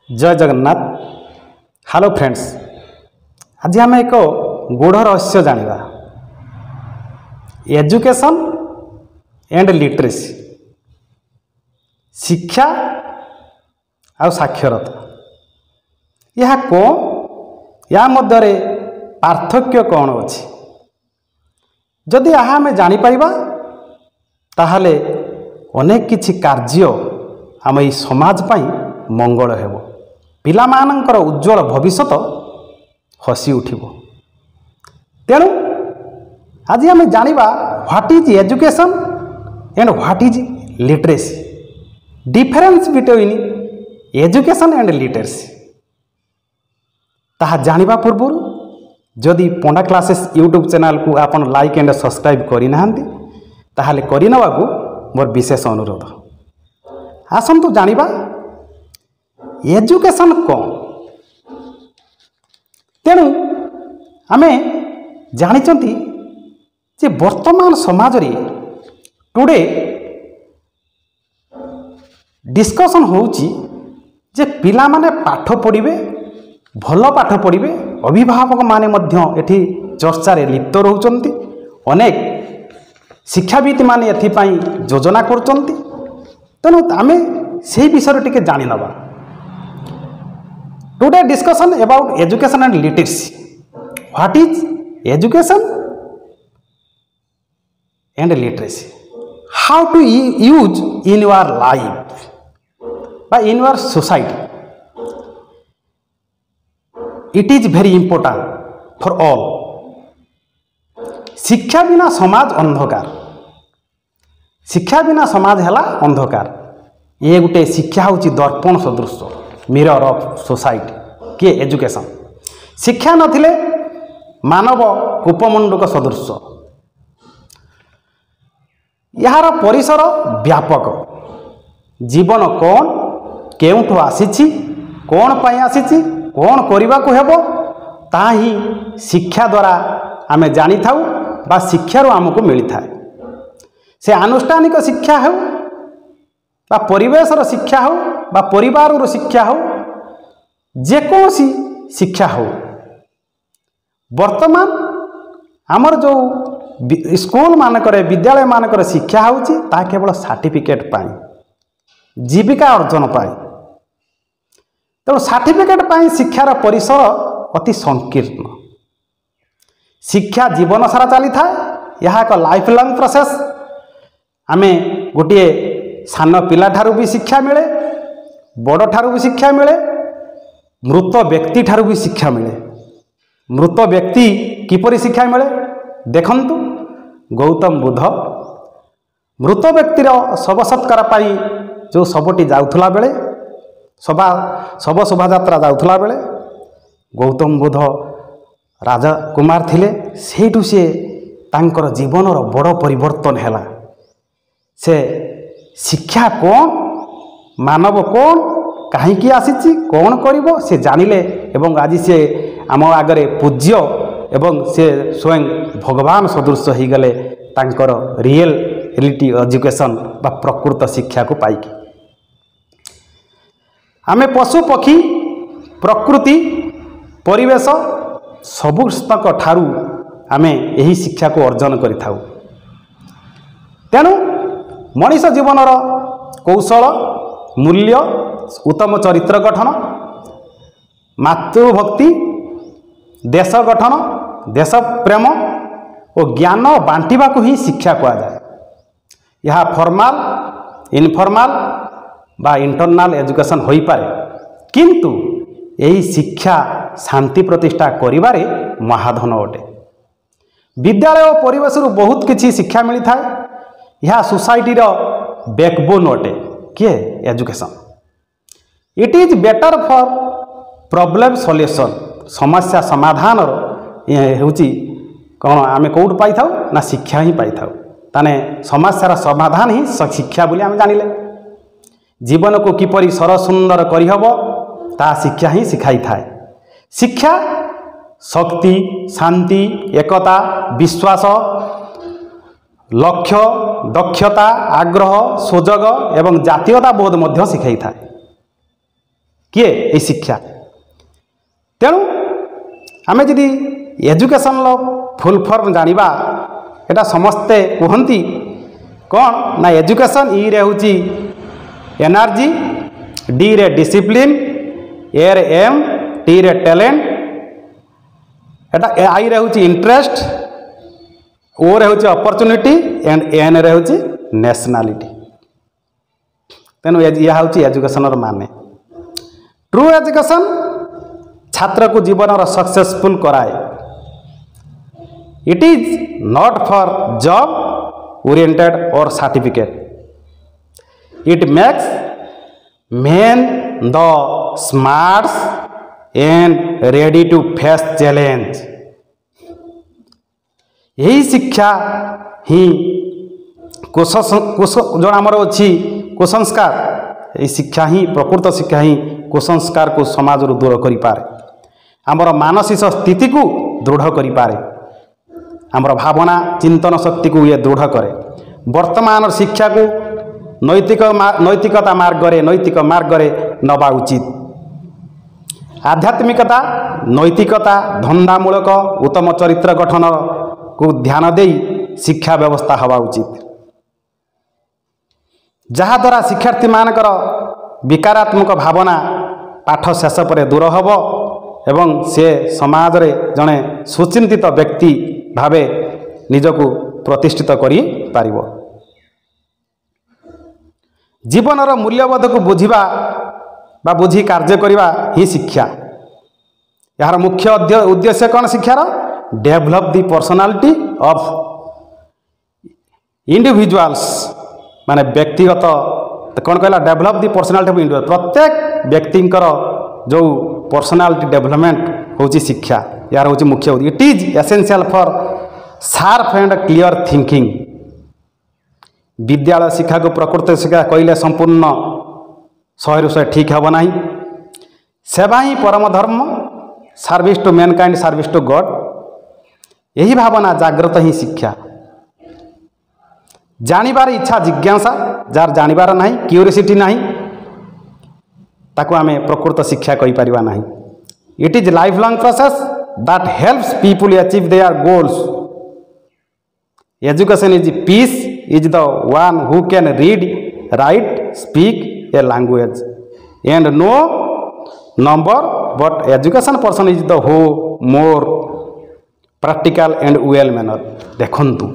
जय Jagannath. Hello friends, आज आम एक गूढ़ रहस्य जानिबा एजुकेशन एंड लिटरेसी, शिक्षा आ साक्षरता यह कौन या मध्य पार्थक्य कौन अच्छी जदि यह आम जापर ताहले अनेक किछि कार्य आम ई समाज पाई मंगल हेबो, पिलामानंकर उज्जवल भविष्यत हसी उठिबो। तेणु आज आम जानिबा what is education and what is literacy, difference between education and literacy. ताहा जानिबा पूर्व जदि पंडा क्लासेस यूट्यूब चैनल को आपन लाइक एंड सब्सक्राइब करि नाहंती ताहाले करि नबाकू मोर विशेष अनुरोध। आसंतु जानिबा एजुकेशन कौन। तेणु आमे जानिचंती जे वर्तमान समाज रे टुडे डिस्कशन होउची जे पिला माने पाठ पढ़िबे, भल पाठ पढ़िबे, अभिभावक माने मध्य एठी चर्चा रे लिप्त रहउचंती, अनेक शिक्षाविद माने एथि पई योजना करचंती। तेणु आमे सेही विषय टिके जानि नबा। Today discussion about education and literacy, what is education and literacy, how to use in your life बा in your society. It is very important for all. शिक्षा बिना समाज अंधकार, शिक्षा बिना समाज हैला अंधकार। ये गोटे शिक्षा होची दर्पण सदृश, मिरर ऑफ सोसाइटी कि एजुकेशन। शिक्षा नथिले मानव कूपमंडूक सदृश। यार परिसर व्यापक। जीवन कौन, केउठु आसीछि, कौन पाई आसीछि, कौन करबा को हेबो, ता ही शिक्षा द्वारा आमे जानि थाउ बा शिक्षारो हमको मिली थाए। से आनुष्ठानिक शिक्षा हो बा परिवेशर शिक्षा हो बा परिवार शिक्षा हो, जेकोसी शिक्षा हो। वर्तमान आमर जो स्कूल मानकर विद्यालय मानकर शिक्षा होची ता केवल सर्टिफिकेट पाई, जीविका अर्जन पाई। तेणु सर्टिफिकेट पाई शिक्षार परिसर अति संकीर्ण। शिक्षा जीवन सारा चली थाए, यह एक लाइफ लॉन्ग प्रोसेस। आमे गोटे सान पिला ठारू भी शिक्षा मिले, बड़ ठारू भी शिक्षा मिले, मृत व्यक्ति ठारू भी शिक्षा मिले। मृत व्यक्ति किपरि शिक्षा मिले देखंतु। गौतम बुद्ध मृत व्यक्तिर शव सत्कार पाई जो शवटी जाउथला बेले, शव शोभायात्रा जाउथला बेले गौतम बुद्ध राजा कुमार थिले। सेठू से तांकर जीवनर बड़ परिवर्तन हैला। से शिक्षा कौन, मानव कौन, कहीं आसीची, कौन करिवो से जानिले एवं आज से आम आगरे पूज्य एवं से स्वयं भगवान सदृश हो गले तांकर रियलिटी एजुकेशन बा प्रकृत शिक्षा को पाइकी। आमे पशु पक्षी प्रकृति परिवेश सबुस्तक ठारू आमे यही शिक्षा को अर्जन करिथाउ। तेणु मनीष जीवनर कौशल, मूल्य, उत्तम चरित्र गठन, मातृभक्ति, देश गठन, देश प्रेम और ज्ञान बांटिबा को ही शिक्षा कहा जाए। यह फॉर्माल, इनफॉर्माल बा इंटरनाल एजुकेशन होई पारे, किंतु यही शिक्षा शांति प्रतिष्ठा करिबारे महाधन अटे। विद्यालय और परिवेश बहुत किछि शिक्षा मिली थाए। यह सोसाइटी रो बैकबोन अटे किए education. It is better for problem solution, समस्या समाधान होची कौन आमे कौट पाई थाउ ना शिक्षा ही पाई थाउ। ताने समस्यार समाधान ही शिक्षा बोली आमे जानिले। जीवन को किपरि सरल सुंदर करि हबो ता शिक्षा ही सिखाई थाए। शिक्षा शक्ति, शांति, एकता, विश्वास, लक्ष्य, दक्षता, आग्रह, सुजोग एवं जातीयता बोध मध्य शिखाई थाए। किए ये शिक्षा। तेणु आम जदि एजुकेशन फुल फॉर्म जानिबा एटा समस्ते कहती कौन ना एजुकेशन ई रे होची एनर्जी, डी रे डिसिप्लिन, ए रे एम, टी रे टैलेंट, एटा आई रे होची इंटरेस्ट, ओ रे होची अपॉर्चुनिटी एंड एन रे होची नेशनलिटी। तेणु यह होची एजुकेशन माने। ट्रू एजुकेशन छात्र को जीवन सक्सेसफुल कराए। It is not for job oriented or certificate. It makes men the smart and ready to face challenge। यही शिक्षा ही जो आमर अच्छी कुसंस्कार, यही शिक्षा ही प्रकृत शिक्षा ही कुसंस्कार को समाज दूर करि पारे, आमर मानसिक स्थिति को दृढ़ करि पारे, आमर भावना चिंतन शक्ति को ये दृढ़ करे। वर्तमान शिक्षा को नैतिकता मार्गरे नबा उचित। आध्यात्मिकता, नैतिकता, धंदामूलक उत्तम चरित्र गठन को ध्यान दे शिक्षा व्यवस्था हवा उचित, जहाद्वारा शिक्षार्थी मानकर विकारात्मक भावना पाठ शेष पर दूर हब एवं से समाज रे जड़े सुचिंतित व्यक्ति भावे निजको प्रतिष्ठित करि पारिबो। जीवनर मूल्यबोध को बुझिबा बा बुझी कार्य करिबा ही शिक्षा। यार मुख्य उद्देश्य कौन शिक्षार? Develop the personality of individuals, माने व्यक्तिगत कौन कहला develop the personality of individual. प्रत्येक व्यक्तिंकर जो पर्सनालिटी डेभलपमेंट होची शिक्षा, यार होची मुख्य उद्देश्य। It is essential for sharp and clear thinking. विद्यालय शिक्षा को प्रकृत शिक्षा कहले संपूर्ण 100% ठीक हे ना। सेवा ही परम धर्म, service to mankind, service to God, यही भावना जागृत ही शिक्षा। जानिबार इच्छा जिज्ञासा, जार जानिबार नहीं क्यूरियोसिटी नहीं, ताको आमे प्रकृत शिक्षा कहि परिबा नहीं। It is life long process that helps people achieve their goals. Education is peace is the one who can read, write, speak a language and know number, but education person is the who more practical and well manner। देखंतु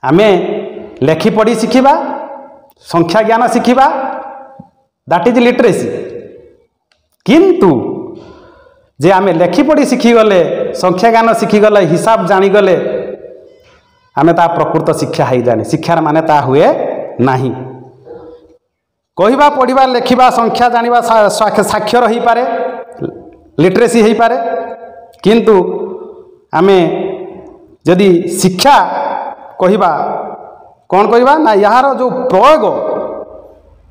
आमे लेखि पढ़ी शिखिबा, संख्या ज्ञान शिखिबा, that is literacy. किंतु जे आमे लेखि पढ़ी शिखि गले, संख्या ज्ञान शिखि गले, हिसाब जानी गले, आमे ता प्रकृत शिक्षा है जाने। शिक्षार माने ता हुए नहीं। कहवा पढ़ा लेखा संख्या जानिबा साक्षर हो पारे, लिटरेसी हो पारे, किंतु आमे जदि शिक्षा कहवा कौन कहवा ना यार जो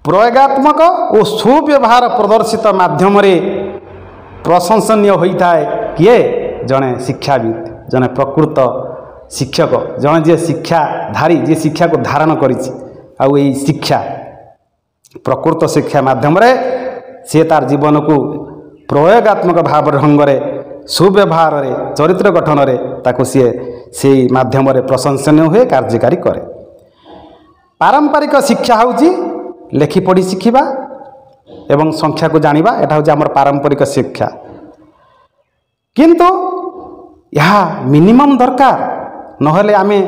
प्रयोगात्मक और सुव्यवहार प्रदर्शित माध्यम प्रशंसनीय होता है किए जड़े शिक्षाविद, जड़े प्रकृत शिक्षक, जड़े जे शिक्षाधारी, जे शिक्षा को धारण करिछि। आउ एई शिक्षा प्रकृत शिक्षा माध्यम से तार जीवन को प्रयोगात्मक भाव ढंग से सुव्यवहार चरित्र गठन ताको से माध्यम प्रशंसनीय हुए, कार्यकारी करे। पारंपरिक शिक्षा होची लेखि पढ़ी शिखिबा एवं संख्या को जानिबा, एटा होची हमर पारंपरिक शिक्षा। किंतु यह मिनिमम दरकार, नहले आमे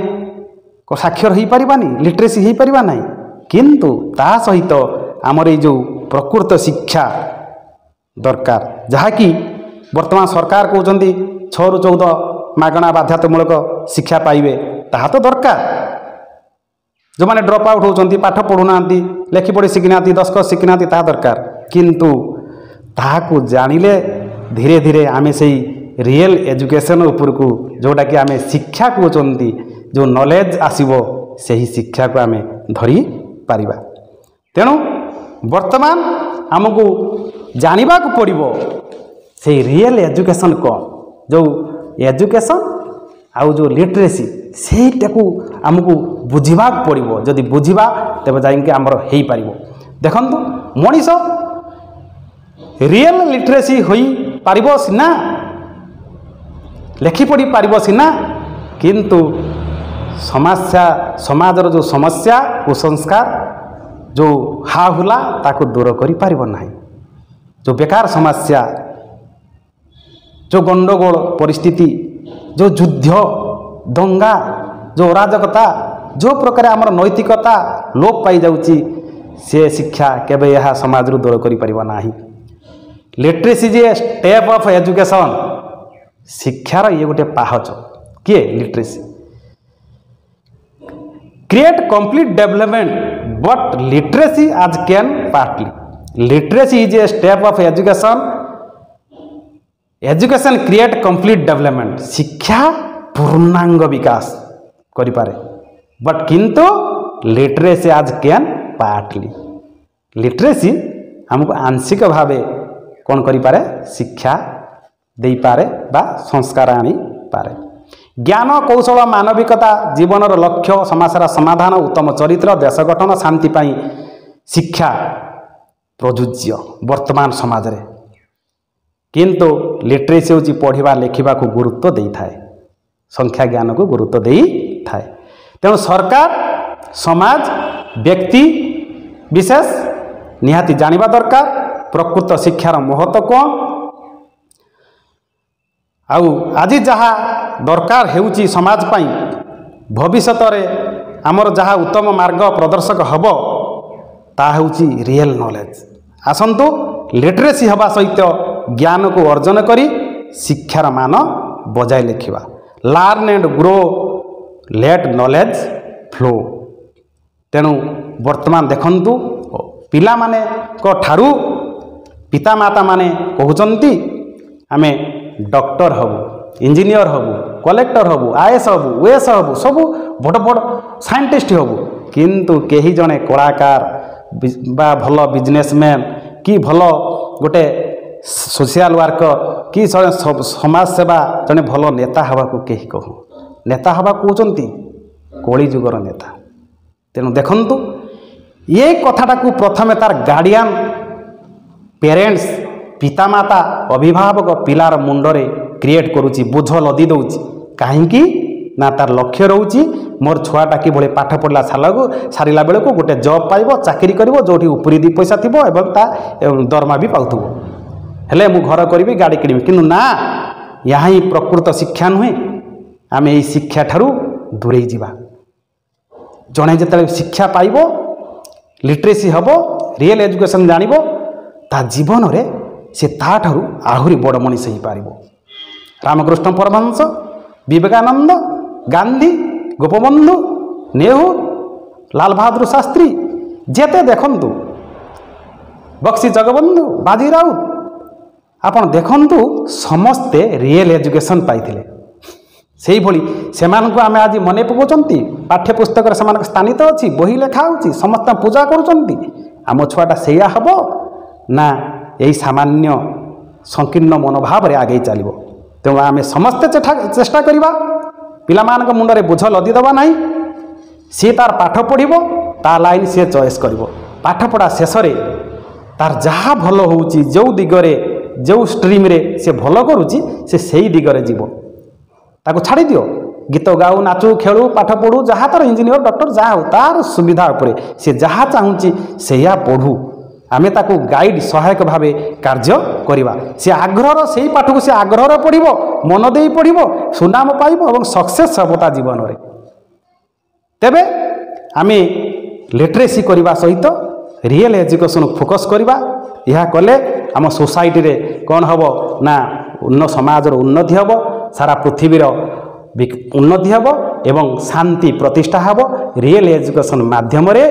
को साक्षर हो पारिबानी, लिटरेसी हो पारिबा नहीं। किंतु ता सहित आमर जो प्रकृत शिक्षा दरकार, जहाँकि वर्तमान सरकार कहते 6 ରୁ 14 मागणा बाध्यतामूलक शिक्षा पाइबे, ताहा तो दरकार। जो माने ड्रॉप आउट होती, पाठ पढ़ुना, लेखि पढ़ी शिखिना, दस्खत शिखिना, ताहा दरकार। किंतु ताहाकु जानिले धीरे धीरे आमे से रियल एजुकेशन उपर को जोटा कि आमे शिक्षा कहते, जो नॉलेज आसीबो सही शिक्षा को आमे धरी पारिबा। तेणु वर्तमान आमको जानिबा को पड़िबो से रियल एजुकेशन कौन, जो एजुकेशन आउ जो लिटरेसी सेटा को आमको बुझा पड़िबो। जदि बुझिबा तेबे जाइके आमर हेई पारिबो। देखंतु मनीष रियल लिटरेसी होई पारिबो सिना लेखि पढ़ी पारिबो सिना किंतु समस्या समाजर जो समस्या कुसंस्कार जो हाहुला ताको दूर करि पारिबो नाही जो बेकार समस्या जो गंडगोल परिस्थिति जो युद्ध दंगा जो अराजकता जो प्रकार आमर नैतिकता लोप पाई जाउची से शिक्षा केबे यह समाज रु दूर करि पारिबो नाही। लिटरेसी जे स्टेप ऑफ एजुकेशन शिक्षार ये गोटे पाहच किए literacy create complete development but literacy आज can partly literacy is a step of education education create complete development शिक्षा पूर्णांग विकास करि पारे बट किंतु लिटरेसी आज कैन पार्टली लिटरेसी हमको आंशिक भावे कौन करि पारे शिक्षा दे पारे बा संस्कार आनी पारे ज्ञान कौशल मानविकता जीवनर लक्ष्य समस्यार समाधान उत्तम चरित्र देश गठन शांति पाई शिक्षा प्रयोज्य वर्तमान समाज रे किंतु लिटरेसी होची पढ़िबा लेखिबा को गुरुत्व देई थाए संख्या ज्ञान को गुरुत्व देई थाए तेणु सरकार समाज व्यक्ति विशेष निहाती जानिबा दरकार प्रकृत शिक्षार महत्व कौन आउ आज जहाँ दरकार हेउची समाज पाई भविष्यत रे आमर जहाँ उत्तम मार्ग प्रदर्शक हब ता हेउची रियल नॉलेज आसंतु लिटरेसी हवा सहित ज्ञान को अर्जन करी शिक्षार मान बजाय लेखिबा learn and grow let knowledge flow तेणु वर्तमान देखंतु पिला माने को ठारू पिता माता माने कहउचंती आमे डॉक्टर हबु इंजीनियर हबु कलेक्टर हबु आईएएस हबु ओएस हबु सब बड़ बड़ साइंटिस्ट हबु किंतु केही जने कलाकार बा भल बिजनेसमैन कि भल गोटे सोशल वर्कर कि समाज सेवा जने भल नेता हवा को केही कहू नेता हवा कहउचंती कली जुगर नेता तेणु देखंतु ये कथाटा को प्रथमे तार गार्डियन पेरेंट्स पितामाता अभिभावक पिलार मुंडरे क्रिएट करुच्ची बोझ लदी दौची कहीं ना तार लक्ष्य रोची मोर छुआटा कि भले पाठ पढ़ला सारा बेलू गोटे जॉब पाइब चाकरी करिवो जोठी उपरी दी पैसा थिबो एवं ता दरमा भी पाउथबो हेले मु घर करी गाड़ी किनिबी किंतु ना यहाँ ही प्रकृत शिक्षा नुहे आम यही शिक्षा ठारू दूरे जीवा जड़े जिते शिक्षा पाइब लिटरेसी हम रियल एजुकेशन जानिब ता जीवन रे से ताठारू आहुरी बड़ मनीष हो पार रामकृष्ण परमहंस विवेकानंद गांधी गोपबंधु नेहरू लाल बहादुर शास्त्री जेते देखंतु बक्सी जगबंधु बाजी राउत आपण देखंतु समस्ते रियल एजुकेशन पाइथिले सेही भली सेमानकु आमे आज मने पकोचंती पाठ्यपुस्तक सेमानक स्थानित अछि बही लेखा होछि समस्त पूजा करूचंती आम छुआटा सेया हबो ना यही सामान्य संकीर्ण मनोभाव रे आगे चलिबो तेणु आमे समस्ते चेष्टा करिबा पिलामानक मुंडरे बोझ लदी दबा नाही सी तार पाठ पढ़िबो ता लाइन से चॉइस करिबो पाठ पढ़ा शेष रे तार जहा भलो होउची जो दिगरे जो स्ट्रीम रे से भलो करूची से सेही दिगरे जीवो ताको छाड़ी दियो गीत गाऊ नाचू खेलू पाठ पढ़ू जहाँ तार इंजीनियर डॉक्टर जहाँ हो तार सुविधा उपरे से जहाँ चाहूँगी सेया पढ़ू आमे ताको गाइड सहायक भावे कार्य करिबा से आग्रहर से ही पाठ को से आग्रहर पढ़िबो मन देई पढ़िबो सुनाम पाइबो एवं सक्सेस हबता जीवन रे तेबे आमे लिटरेसी करिबा सहित रियल एजुकेशन फोकस करिबा यह कले आम सोसाइटी रे कौन हबो ना समाजर उन्नति हबो सारा पृथ्वीर उन्नति हबो एवं शांति प्रतिष्ठा हबो रियल एजुकेशन माध्यम रे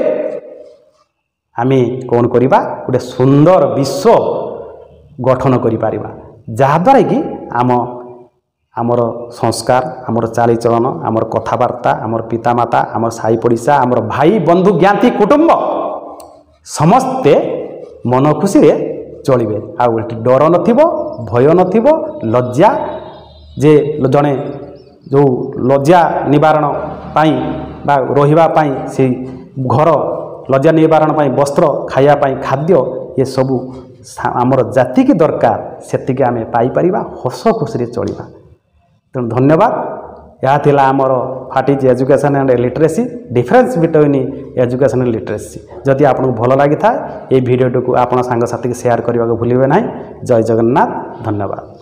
आमे कौन करिबा गोटे सुंदर विश्व गठन करि पारिबा जहा द्वारा कि आमर संस्कार आमर चालीचलन आमर कथबार्ता आमर पितामाता आमर साई पड़िशा आमर भाई बंधु ज्ञाति कुटुंब समस्ते मन खुशी रे चलिबे आ डर नथिबो भय नथिबो लज्जा जे जड़े जो लज्जा निवारण पाई बा रहिबा पाई से घर लज्जा निवारण पाई वस्त्र खाया पाई खाद्य ये सबू आमर जाति की दरकार सेतिके आमे पाई परिबा हस खुशी चलिबा। तेणु धन्यवाद। यह थिला आमर what is education and literacy difference between education and literacy. जदि आपको भल लगी था ये वीडियो को आप सांग साथी शेयर करने को भूलिए ना। जय जगन्नाथ। धन्यवाद।